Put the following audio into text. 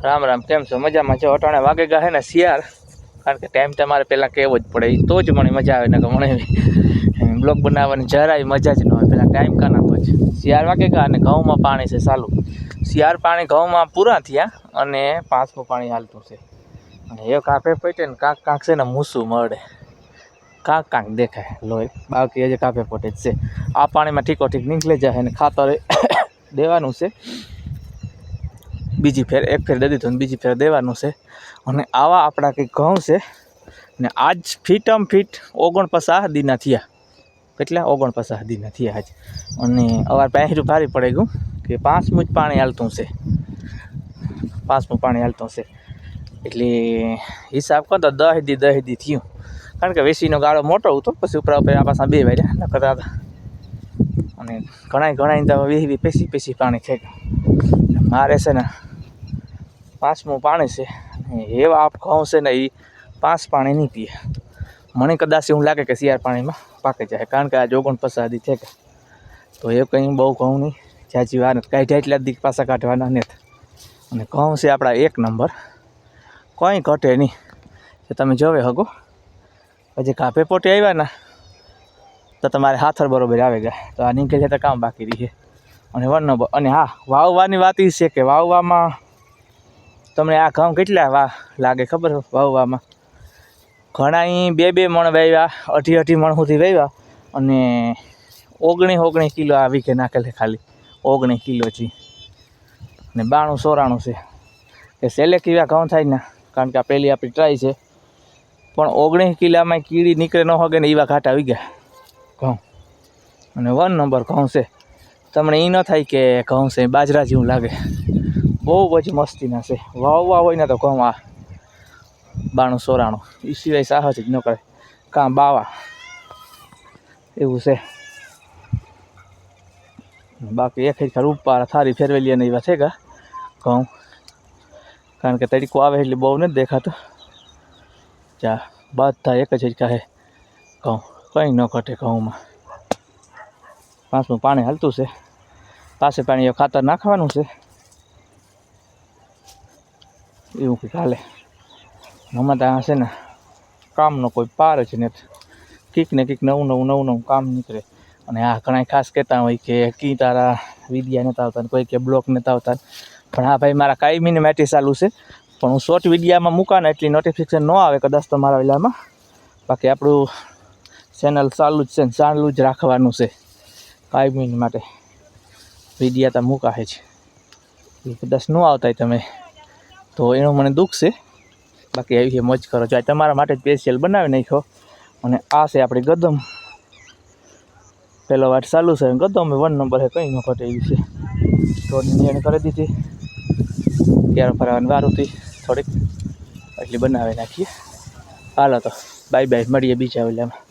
राम राम केम छो मजा में छो। अटाणे वागे गा है ने शियार कारण के टाइम तमारे पहला कहेवो ज पड़े तो ज मने मजा आवे ने के मने ब्लॉग बनाववानी જરાય मजा ज न होय। पहला टाइम काना तो ज शियार वागे गा ने घऊं में पाणी छे चालू। शियार पाणी घऊं में पूरा थया अने पाछुं पाणी हालतुं छे अने एक आपे पटे ने कांक कांक छे ने मूसू मळे कांक कांक देखाय लोय बाकी हजे कापे पटे ज छे। आ पाणी में ठीको ठीक निकली जाय ने खातर देवानुं छे। बीजी फेर एक फेर दे दीधुं ने बीजी फेर देवानुं छे अने आवा आपणा कंईक घऊं छे ने आज फीटम फीट 49 दीना थया। કેટલા 49 દીના થયા આજ અને અવાર પહેરું ભારી પડી ગયું કે 5મું જ પાણી હાલતું છે 5મું પાણી હાલતું છે એટલે હિસાબ કરો તો 10 દી થયું કારણ કે વેસીનો ગાળો મોટો હતો પછી ઉપરા ઉપર આ પાછા બે વાર્યા ન કરતા હતા અને ઘણા તો વીહી પેસી પાણી છે મારે છે ને 5મું પાણી છે એવા આપ ઘઉં છે ને એ 5 પાણી નહીં પીએ મને કદાચ એવું લાગે કે શિયાળ પાણીમાં પાકે જાય કારણ કે આ 49 દી છે તો એ કંઈ બહુ ઘઉં નહીં જાજી વાર કાઢ્યા એટલા દી પાછા કાઢવાના નથી અને ઘઉં છે આપણા 1 નંબર કંઈ ઘટે નહીં તો તમે જોવે હગો હજી કાપે પોટે આવ્યા ને તો તમારે હાથર બરોબર આવે ગયા તો આ નીકળે તો કામ બાકી રહે અને 1 નંબર। અને હા વાવવાની વાત એ છે કે વાવવામાં તમને આ ઘઉં કેટલા લાગે ખબર વાવવામાં ઘણા 2 મણ વાવ્યા 2.5 મણ સુધી વાવ્યા અને 19 કિલો આ વીઘે નાખેલે ખાલી 19 કિલો છે અને 92-94 છે એ સેલે કેવા ઘઉં થાય ને કારણ કે આ પહેલી આપણી ટ્રાય છે પણ 19 કિલામાં કીડી નીકળે ન હોગે ને એવા ઘાટા આવી ગયા ઘઉં અને 1 નંબર ઘઉં છે। તમને એ ન થાય કે ઘઉં છે બાજરા જેવું લાગે બહુ જ મસ્તીના છે વાવવા હોય ને તો ઘઉં આ 92-94 એ સિવાય સાહસ જ ન કરે કાં બાવા એવું છે બાકી એક જ ઉપર થારી ફેરવેલી અને એવા છે કા ઘઉં કારણ કે તડકો આવે એટલે બહુ નથી દેખાતો ચા બધા એક જ કહે ઘઉં કંઈ ન ઘટે ઘઉંમાં 5મું પાણી હાલતું છે પાસે પાણી ખાતર નાખવાનું છે એવું કંઈક હાલે હમણાં ત્યાં છે ને કામનો કોઈ પાર જ નથી કંઈક ને કંઈક નવું કામ નીકળે અને આ ઘણા ખાસ કહેતા હોય કે કી તારા વિડીયા નતા આવતા કોઈ કે બ્લોગ નતા આવતા પણ હા ભાઈ મારા કાયમીને માટે ચાલુ છે પણ હું શોર્ટ વિડીયામાં મૂકા ને એટલી નોટિફિકેશન ન આવે કદાચ તમારા વિલામાં બાકી આપણું ચેનલ ચાલુ જ છે ને ચાલુ જ રાખવાનું છે કાયમી માટે વિડીયા તો મૂકા છે કદાચ ન આવતા તમે તો એનું મને દુઃખ છે બાકી આવી મોજ કરો છો તમારા માટે સ્પેશિયલ બનાવી નાખ્યો અને આ છે આપણી ગદમ પહેલો વાર ચાલુ છે ગદમ 1 નંબર છે કંઈ ન ઘટે એવી છે રોડની નિયણ કરી દીધી ત્યારે ફરવાની વાર હતી થોડીક એટલી બનાવી નાખીએ હાલો તો બાય મળીએ બીજા વિડીયોમાં।